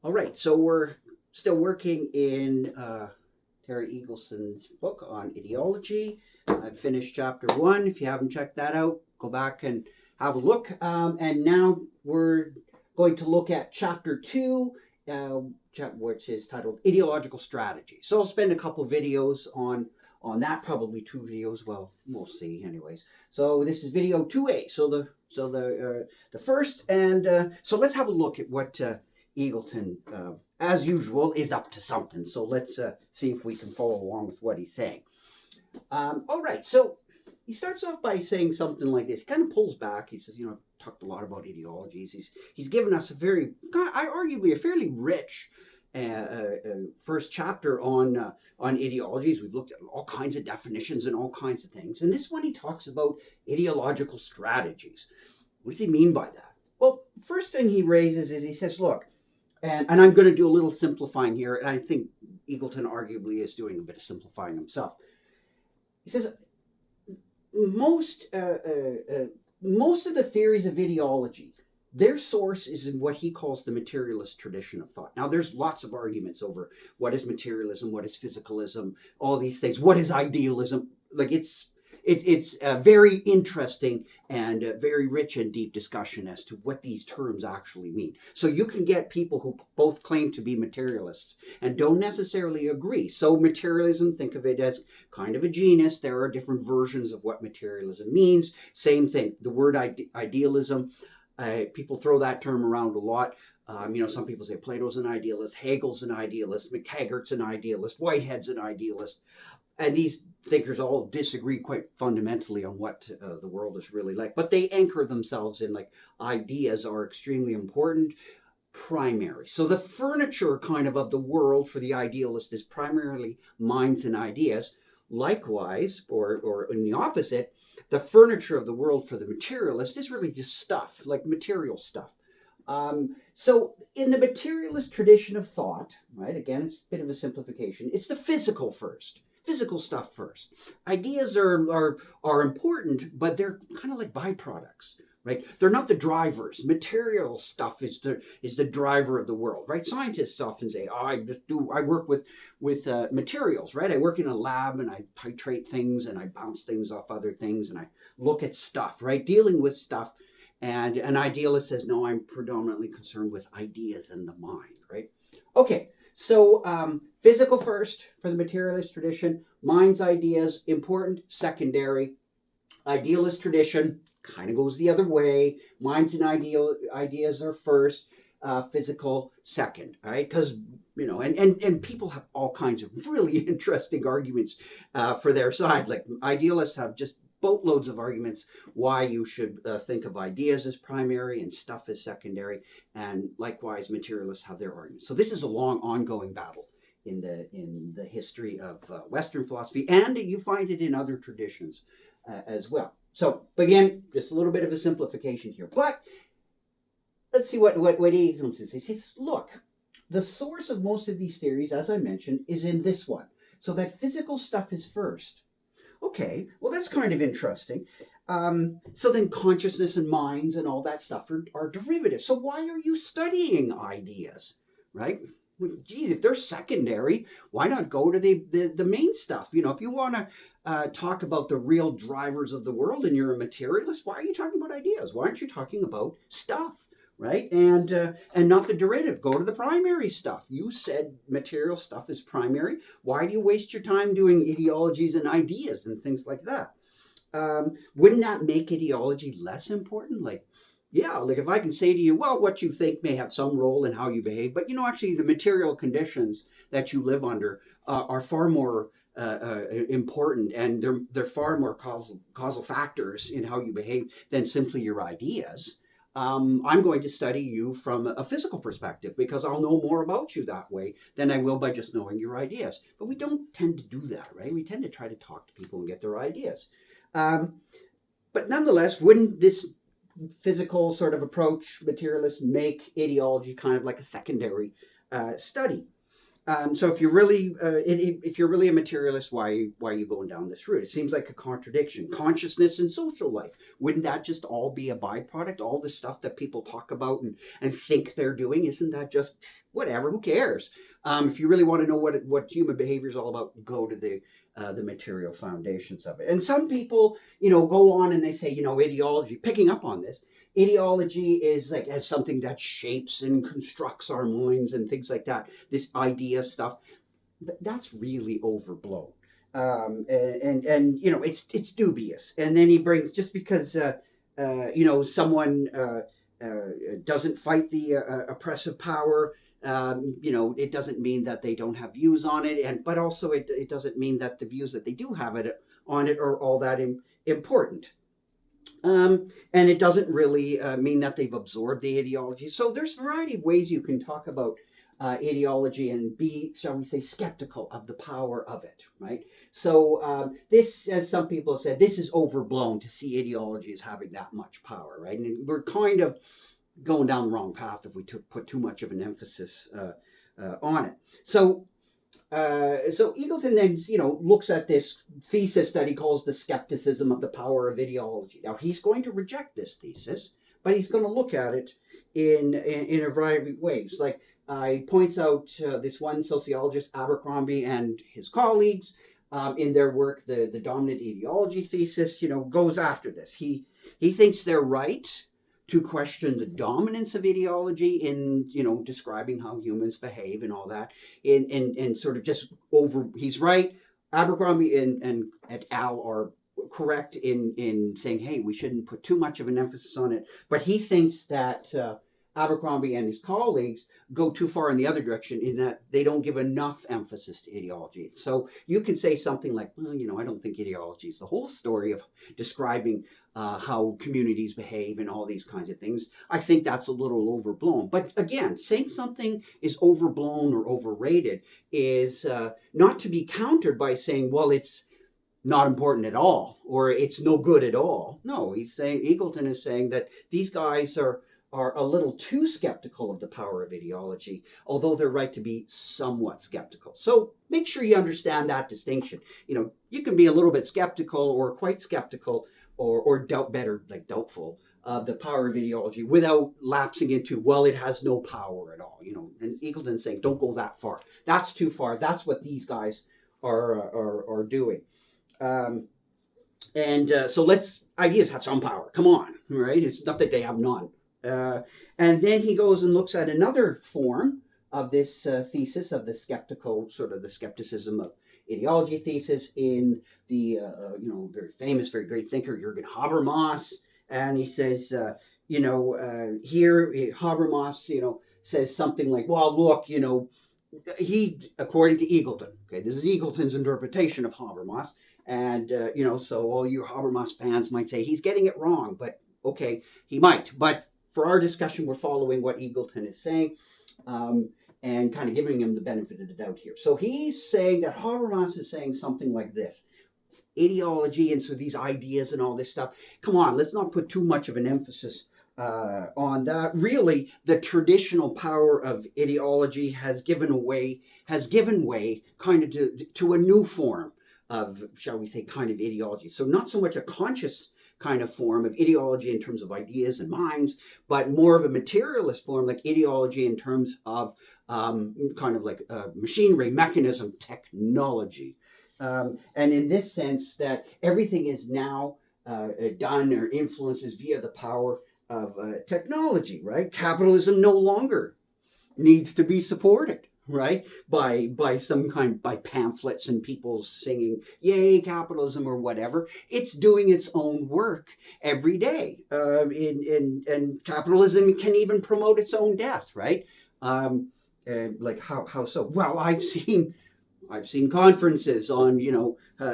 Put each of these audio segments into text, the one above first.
All right, so we're still working in Terry Eagleson's book on ideology. I've finished chapter one. If you haven't checked that out, go back and have a look. And now we're going to look at chapter two, uh, which is titled Ideological Strategy. So I'll spend a couple videos on that, probably two videos. Well, we'll see, anyways. So this is video 2A. So the first, and so let's have a look at what Eagleton, as usual, is up to something. So let's see if we can follow along with what he's saying. All right, so he starts off by saying something like this. He kind of pulls back. He says, I've talked a lot about ideologies. He's given us a very, arguably, a fairly rich first chapter on ideologies. We've looked at all kinds of definitions and all kinds of things. And this one he talks about ideological strategies. What does he mean by that? Well, first thing he raises is he says, look, and I'm going to do a little simplifying here, and I think Eagleton arguably is doing a bit of simplifying himself. He says most most of the theories of ideology, their source is in what he calls the materialist tradition of thought. Now, there's lots of arguments over what is materialism, what is physicalism, all these things. What is idealism? Like it's a very interesting and very rich and deep discussion as to what these terms actually mean. So you can get people who both claim to be materialists and don't necessarily agree. So materialism, think of it as kind of a genus. There are different versions of what materialism means. Same thing, the word idealism, people throw that term around a lot. Some people say Plato's an idealist, Hegel's an idealist, McTaggart's an idealist, Whitehead's an idealist. And these thinkers all disagree quite fundamentally on what the world is really like, but they anchor themselves in like ideas are extremely important, primary. So the furniture kind of the world for the idealist is primarily minds and ideas. Likewise, or in the opposite, the furniture of the world for the materialist is really just stuff, like material stuff. So in the materialist tradition of thought, right, again, it's a bit of a simplification, it's the physical first. Physical stuff first. Ideas are important, but they're kind of like byproducts, right? They're not the drivers. Material stuff is the driver of the world, right? Scientists often say, "Oh, I work with materials, right? I work in a lab and I titrate things and I bounce things off other things and I look at stuff, right? Dealing with stuff." And an idealist says, "No, I'm predominantly concerned with ideas and the mind," right? Okay, so physical first for the materialist tradition, mind's ideas important, secondary. Idealist tradition kind of goes the other way. Minds and ideas are first, physical second, right? Because and people have all kinds of really interesting arguments for their side. Like idealists have just boatloads of arguments why you should think of ideas as primary and stuff as secondary, and likewise materialists have their arguments. So this is a long ongoing battle in the history of Western philosophy, and you find it in other traditions as well. So again, just a little bit of a simplification here, but let's see what Eagleton says. He says, look, the source of most of these theories, as I mentioned, is in this one. So that physical stuff is first. Okay, well, that's kind of interesting. So then consciousness and minds and all that stuff are derivatives. So why are you studying ideas, right? Well, geez, if they're secondary, why not go to the main stuff? If you want to talk about the real drivers of the world and you're a materialist, why are you talking about ideas? Why aren't you talking about stuff? Right, and not the derivative. Go to the primary stuff. You said material stuff is primary. Why do you waste your time doing ideologies and ideas and things like that? Wouldn't that make ideology less important? Like, yeah, like if I can say to you, well, what you think may have some role in how you behave, but actually the material conditions that you live under are far more important, and they're far more causal factors in how you behave than simply your ideas. I'm going to study you from a physical perspective because I'll know more about you that way than I will by just knowing your ideas. But we don't tend to do that, right? We tend to try to talk to people and get their ideas. Um, but nonetheless, wouldn't this physical sort of approach, materialist, make ideology kind of like a secondary study? So if you're really if you're really a materialist, why are you going down this route? It seems like a contradiction. Consciousness and social life, wouldn't that just all be a byproduct? All the stuff that people talk about and think they're doing, isn't that just whatever? Who cares? If you really want to know what human behavior is all about, go to the material foundations of it. And some people, go on and they say, ideology. Picking up on this, ideology is like as something that shapes and constructs our minds and things like that. This idea stuff, that's really overblown. And it's dubious. And then he brings, just because someone doesn't fight the oppressive power. It doesn't mean that they don't have views on it, but also it doesn't mean that the views that they do have on it are all that important. And it doesn't really mean that they've absorbed the ideology. So there's a variety of ways you can talk about ideology and be, shall we say, skeptical of the power of it, right? So this, as some people said, this is overblown to see ideology as having that much power, right? And we're kind of going down the wrong path if we put too much of an emphasis on it. So Eagleton then, looks at this thesis that he calls the skepticism of the power of ideology. Now, he's going to reject this thesis, but he's going to look at it in a variety of ways. Like he points out this one sociologist, Abercrombie, and his colleagues in their work, the dominant ideology thesis, goes after this. He thinks they're right to question the dominance of ideology in, describing how humans behave and all that, and sort of just he's right. Abercrombie and et al. Are correct in saying, hey, we shouldn't put too much of an emphasis on it. But he thinks that Abercrombie and his colleagues go too far in the other direction in that they don't give enough emphasis to ideology. So you can say something like, well, I don't think ideology is the whole story of describing how communities behave and all these kinds of things. I think that's a little overblown. But again, saying something is overblown or overrated is not to be countered by saying, well, it's not important at all, or it's no good at all. No, Eagleton is saying that these guys are a little too skeptical of the power of ideology, although they're right to be somewhat skeptical. So make sure you understand that distinction. You can be a little bit skeptical or quite skeptical or doubtful of the power of ideology without lapsing into, well, it has no power at all. And Eagleton's saying, don't go that far. That's too far. That's what these guys are doing. So ideas have some power. Come on, right? It's not that they have none. And then he goes and looks at another form of this thesis of the skepticism of ideology thesis in the very famous, very great thinker Jürgen Habermas. And he says, here Habermas, says something like, well, look, he, according to Eagleton, okay, this is Eagleton's interpretation of Habermas, and so all you Habermas fans might say he's getting it wrong, but okay, he might. But for our discussion, we're following what Eagleton is saying and kind of giving him the benefit of the doubt here. So he's saying that Habermas is saying something like this. Ideology and so these ideas and all this stuff, come on, let's not put too much of an emphasis on that. Really, the traditional power of ideology has given way kind of to a new form of, shall we say, kind of ideology. So not so much a conscious kind of form of ideology in terms of ideas and minds, but more of a materialist form, like ideology in terms of kind of like machinery, mechanism, technology. And in this sense that everything is now done or influences via the power of technology, right? Capitalism no longer needs to be supported, right? By pamphlets and people singing, yay, capitalism or whatever. It's doing its own work every day. And capitalism can even promote its own death, right? Like how so? Well, I've seen conferences on,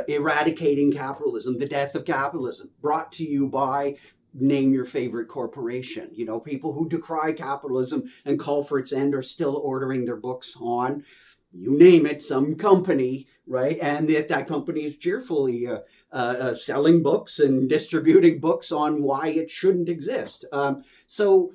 eradicating capitalism, the death of capitalism, brought to you by name your favorite corporation. People who decry capitalism and call for its end are still ordering their books on, you name it, some company, right? And that company is cheerfully selling books and distributing books on why it shouldn't exist. So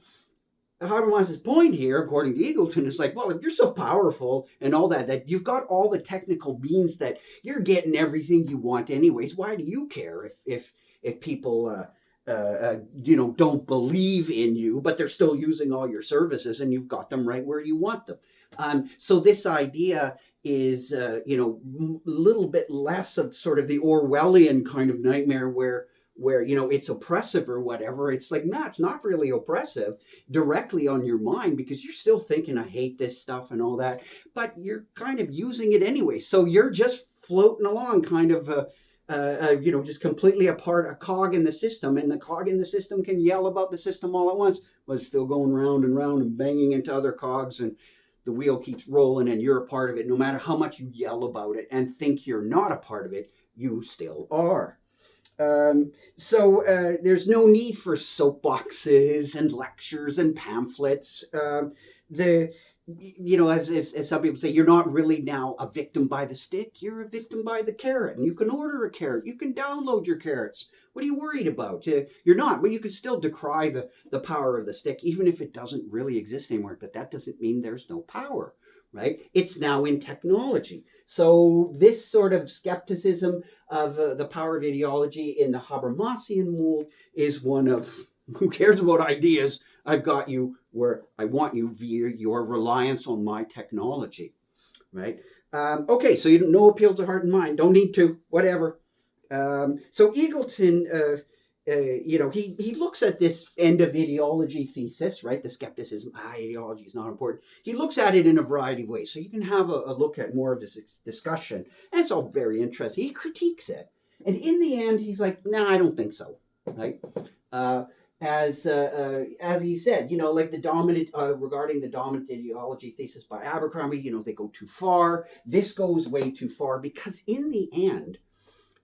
Habermas's point here, according to Eagleton, is like, well, if you're so powerful and all that, that you've got all the technical means that you're getting everything you want anyways, why do you care if people don't believe in you, but they're still using all your services and you've got them right where you want them? So this idea is, a little bit less of sort of the Orwellian kind of nightmare where it's oppressive or whatever. It's like, no, it's not really oppressive directly on your mind, because you're still thinking, I hate this stuff and all that, but you're kind of using it anyway. So you're just floating along, kind of just completely a cog in the system, and the cog in the system can yell about the system all at once, but it's still going round and round and banging into other cogs, and the wheel keeps rolling, and you're a part of it. No matter how much you yell about it and think you're not a part of it, you still are. So there's no need for soapboxes and lectures and pamphlets. The as some people say, you're not really now a victim by the stick, you're a victim by the carrot. And you can order a carrot, you can download your carrots. What are you worried about? You're not, but you can still decry the power of the stick, even if it doesn't really exist anymore. But that doesn't mean there's no power, right? It's now in technology. So this sort of skepticism of the power of ideology in the Habermasian mold is one of, who cares about ideas? I've got you where I want you via your reliance on my technology, right? Okay, so no appeal to heart and mind. Don't need to, whatever. So Eagleton, he looks at this end of ideology thesis, right? The skepticism, ideology is not important. He looks at it in a variety of ways. So you can have a look at more of this discussion. And it's all very interesting. He critiques it. And in the end, he's like, nah, I don't think so, right? As he said, like the dominant, regarding the dominant ideology thesis by Abercrombie, they go too far. This goes way too far, because in the end,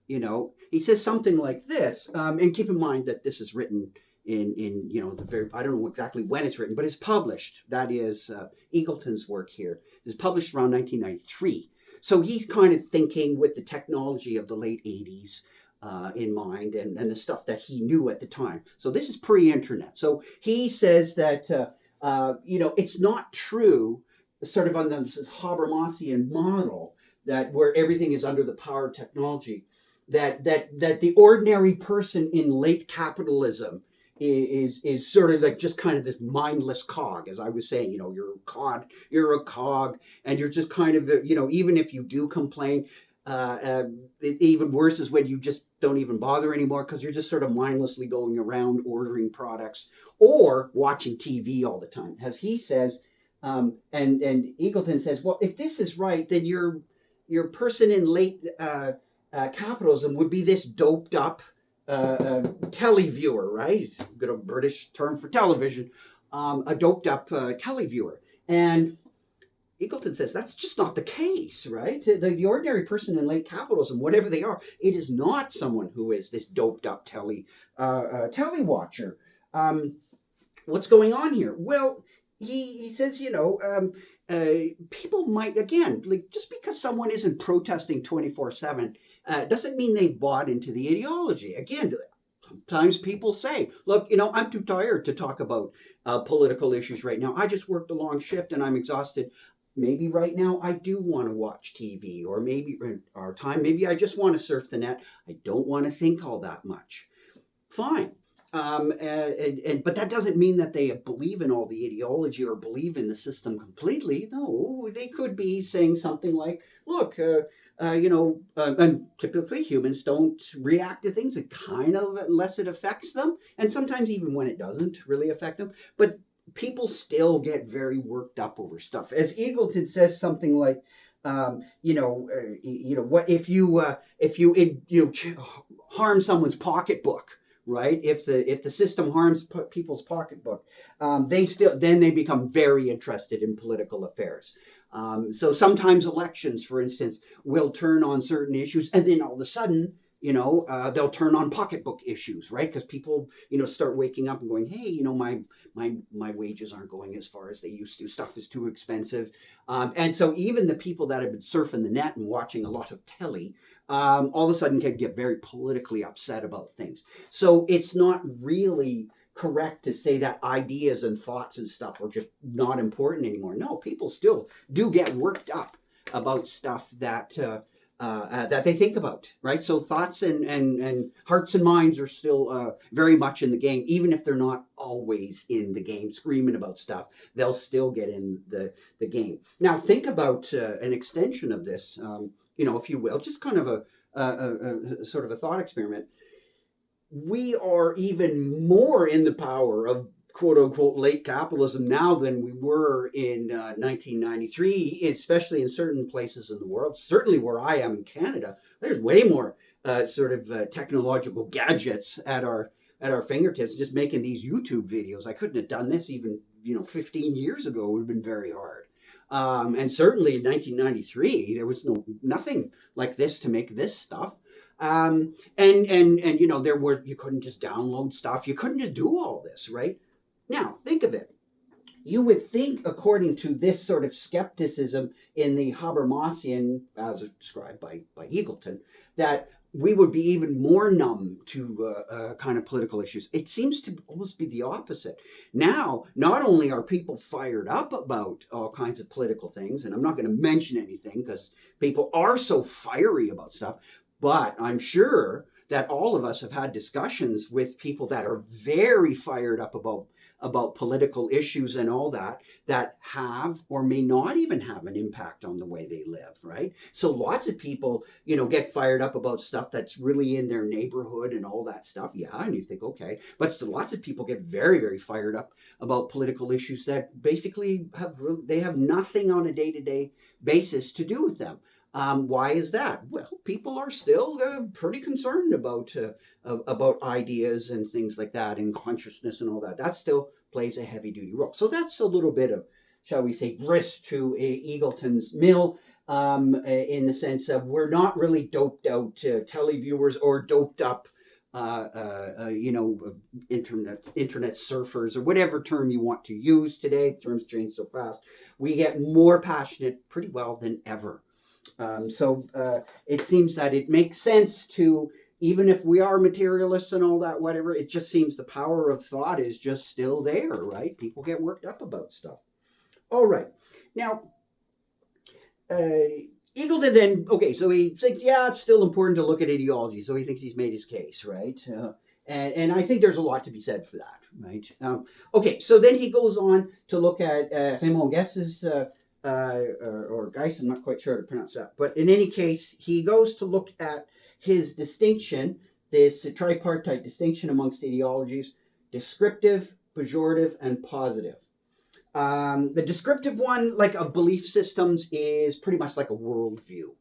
he says something like this, and keep in mind that this is written in the very, I don't know exactly when it's written, but it's published. That is Eagleton's work here. It's published around 1993. So he's kind of thinking with the technology of the late 80s in mind, and the stuff that he knew at the time. So this is pre-internet. So he says that, it's not true, sort of on this Habermasian model, that where everything is under the power of technology, that the ordinary person in late capitalism is sort of like just kind of this mindless cog, as I was saying. You're a cog, and you're just kind of, even if you do complain, even worse is when you just don't even bother anymore, because you're just sort of mindlessly going around ordering products or watching TV all the time, as he says. And Eagleton says, well, if this is right, then your person in late capitalism would be this doped up televiewer, right? It's got a British term for television, a doped up televiewer. And Eagleton says that's just not the case, right? The ordinary person in late capitalism, whatever they are, it is not someone who is this doped up telly watcher. What's going on here? Well, he says, people might, again, like, just because someone isn't protesting 24/7 doesn't mean they've bought into the ideology. Again, sometimes people say, look, I'm too tired to talk about political issues right now. I just worked a long shift and I'm exhausted. Maybe right now I do want to watch TV, or maybe I just want to surf the net. I don't want to think all that much. Fine. But that doesn't mean that they believe in all the ideology or believe in the system completely. No, they could be saying something like, look, and typically humans don't react to things unless it affects them. And sometimes even when it doesn't really affect them. But people still get very worked up over stuff. As Eagleton says something like, what if you harm someone's pocketbook, right? If the system harms people's pocketbook, they become very interested in political affairs. So sometimes elections, for instance, will turn on certain issues, and then all of a sudden, they'll turn on pocketbook issues, right? Because people, start waking up and going, hey, my wages aren't going as far as they used to. Stuff is too expensive. And so even the people that have been surfing the net and watching a lot of telly, all of a sudden can get very politically upset about things. So it's not really correct to say that ideas and thoughts and stuff are just not important anymore. No, people still do get worked up about stuff that that they think about, right? So thoughts and hearts and minds are still very much in the game, even if they're not always in the game screaming about stuff. They'll still get in the game. Now think about an extension of this, if you will, just kind of a sort of a thought experiment. We are even more in the power of quote unquote late capitalism now than we were in 1993, especially in certain places in the world. Certainly where I am in Canada, there's way more technological gadgets at our fingertips. Just making these YouTube videos, I couldn't have done this even 15 years ago. It would have been very hard. And certainly in 1993, there was nothing like this to make this stuff. And you couldn't just download stuff. You couldn't just do all this, right? Now, think of it. You would think, according to this sort of skepticism in the Habermasian, as described by Eagleton, that we would be even more numb to kind of political issues. It seems to almost be the opposite. Now, not only are people fired up about all kinds of political things, and I'm not going to mention anything because people are so fiery about stuff, but I'm sure that all of us have had discussions with people that are very fired up about political issues and all that have or may not even have an impact on the way they live, right? So lots of people, get fired up about stuff that's really in their neighborhood and all that stuff. Yeah, and you think, okay. But lots of people get very, very fired up about political issues that basically have nothing on a day-to-day basis to do with them. Why is that? Well, people are still pretty concerned about ideas and things like that, and consciousness and all that. That still plays a heavy-duty role. So that's a little bit of, shall we say, grist to Eagleton's mill, in the sense of we're not really doped out televiewers or doped up, internet surfers, or whatever term you want to use today. Terms change so fast. We get more passionate pretty well than ever. So it seems that it makes sense to, even if we are materialists and all that, whatever, it just seems the power of thought is just still there, right? People get worked up about stuff. All right. Now, Eagleton then, okay, so he thinks, yeah, it's still important to look at ideology. So he thinks he's made his case, right? And I think there's a lot to be said for that, right? Okay, so then he goes on to look at Raymond Guess's or Geiss, I'm not quite sure how to pronounce that. But in any case, he goes to look at his distinction, this tripartite distinction amongst ideologies: descriptive, pejorative, and positive. The descriptive one, like of belief systems, is pretty much like a worldview.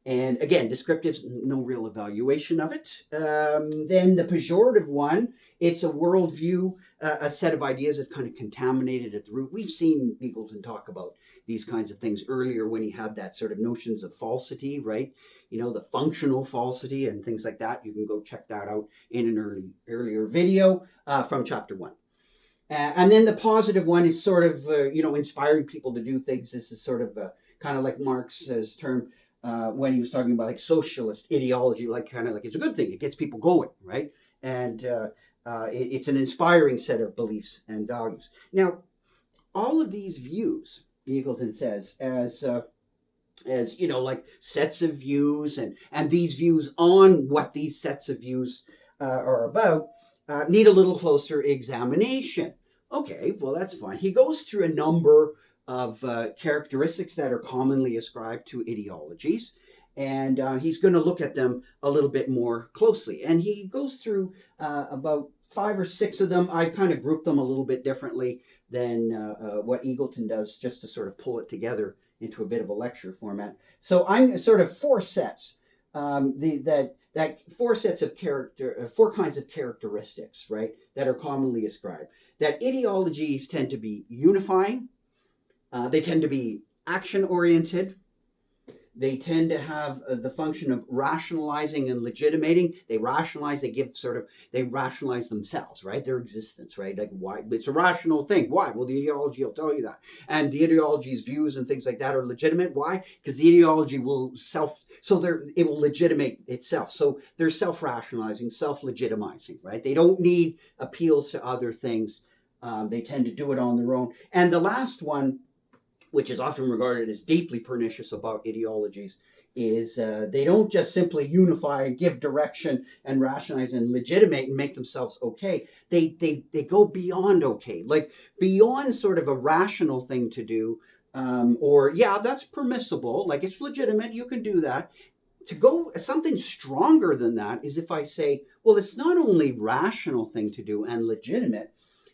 And again, descriptive's no real evaluation of it. Then the pejorative one, it's a worldview, a set of ideas that's kind of contaminated at the root. We've seen Eagleton talk about these kinds of things earlier when he had that sort of notions of falsity, right? The functional falsity and things like that. You can go check that out in an earlier video from chapter 1. And then the positive one is sort of, inspiring people to do things. This is sort of kind of like Marx's term, when he was talking about like socialist ideology, like kind of like it's a good thing. It gets people going, right? And it's an inspiring set of beliefs and values. Now, all of these views, Eagleton says, as like sets of views and these views on what these sets of views are about, need a little closer examination. Okay, well, that's fine. He goes through a number of characteristics that are commonly ascribed to ideologies, and he's going to look at them a little bit more closely. And he goes through about 5 or 6 of them. I kind of grouped them a little bit differently than what Eagleton does, just to sort of pull it together into a bit of a lecture format. So I'm sort of 4 sets, that 4 sets of 4 kinds of characteristics, right, that are commonly ascribed. That ideologies tend to be unifying. They tend to be action-oriented. They tend to have the function of rationalizing and legitimating. They rationalize, they rationalize themselves, right? Their existence, right? Like why? It's a rational thing. Why? Well, the ideology will tell you that. And the ideology's views and things like that are legitimate. Why? Because the ideology will it will legitimate itself. So they're self-rationalizing, self-legitimizing, right? They don't need appeals to other things. They tend to do it on their own. And the last one, which is often regarded as deeply pernicious about ideologies, is they don't just simply unify and give direction and rationalize and legitimate and make themselves okay. They go beyond okay, like beyond sort of a rational thing to do, or yeah, that's permissible, like it's legitimate, you can do that. To go something stronger than that is if I say, well, it's not only rational thing to do and legitimate,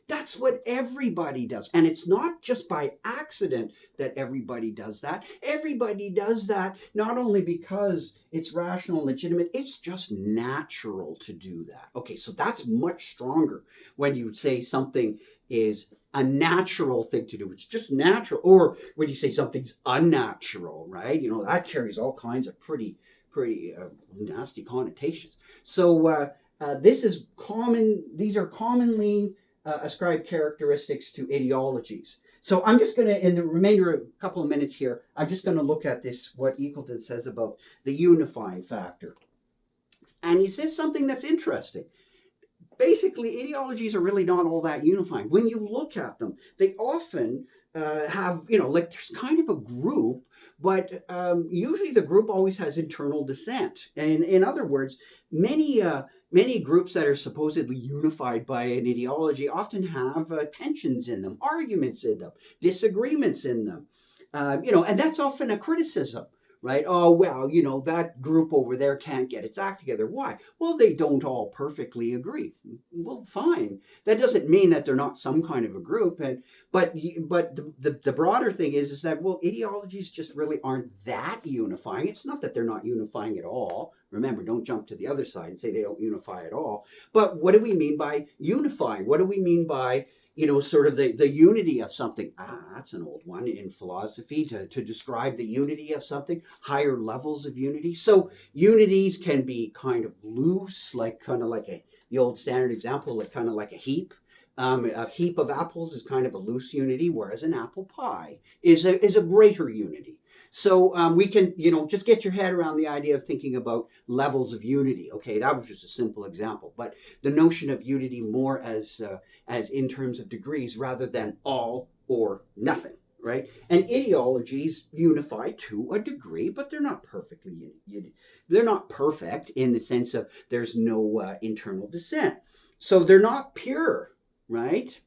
that's what everybody does. And it's not just by accident that everybody does that. Everybody does that not only because it's rational and legitimate, it's just natural to do that. Okay, so that's much stronger when you say something is a natural thing to do. It's just natural. Or when you say something's unnatural, right? You know, that carries all kinds of pretty nasty connotations. So these are commonly ascribe characteristics to ideologies. So I'm just going to, in the remainder of a couple of minutes here, I'm just going to look at this, what Eagleton says about the unifying factor. And he says something that's interesting. Basically, ideologies are really not all that unifying. When you look at them, they often have, like there's kind of a group, but usually the group always has internal dissent. And in other words, many groups that are supposedly unified by an ideology often have tensions in them, arguments in them, disagreements in them. And that's often a criticism, right? Oh, well, that group over there can't get its act together. Why? Well, they don't all perfectly agree. Well, fine. That doesn't mean that they're not some kind of a group. But the broader thing is that, well, ideologies just really aren't that unifying. It's not that they're not unifying at all. Remember, don't jump to the other side and say they don't unify at all. But what do we mean by unifying? What do we mean by sort of the unity of something? That's an old one in philosophy, to describe the unity of something, higher levels of unity. So unities can be kind of loose, like kind of like the old standard example, like kind of like a heap. A heap of apples is kind of a loose unity, whereas an apple pie is a greater unity. So we can, just get your head around the idea of thinking about levels of unity. Okay, that was just a simple example, but the notion of unity more as in terms of degrees rather than all or nothing, right? And ideologies unify to a degree, but they're not perfectly they're not perfect in the sense of there's no internal dissent. So they're not pure, right?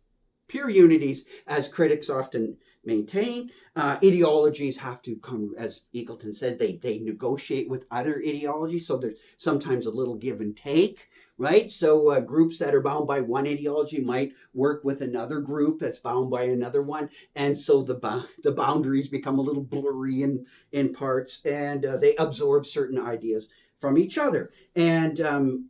Pure unities, as critics often maintain. Ideologies have to come, as Eagleton said, they negotiate with other ideologies, so there's sometimes a little give and take, right? So groups that are bound by one ideology might work with another group that's bound by another one, and so the boundaries become a little blurry in parts, and they absorb certain ideas from each other. And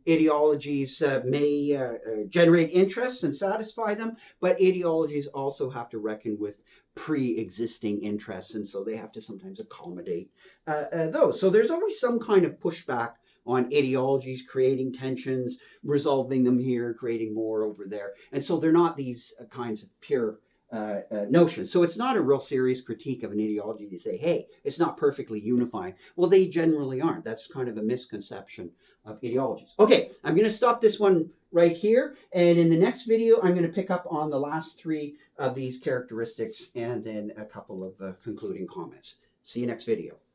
ideologies may generate interests and satisfy them, but ideologies also have to reckon with pre-existing interests, and so they have to sometimes accommodate those. So there's always some kind of pushback on ideologies, creating tensions, resolving them here, creating more over there. And so they're not these kinds of pure notions. So it's not a real serious critique of an ideology to say, hey, it's not perfectly unifying. Well, they generally aren't. That's kind of a misconception of ideologies. Okay, I'm going to stop this one right here. And in the next video, I'm going to pick up on the last three of these characteristics and then a couple of concluding comments. See you next video.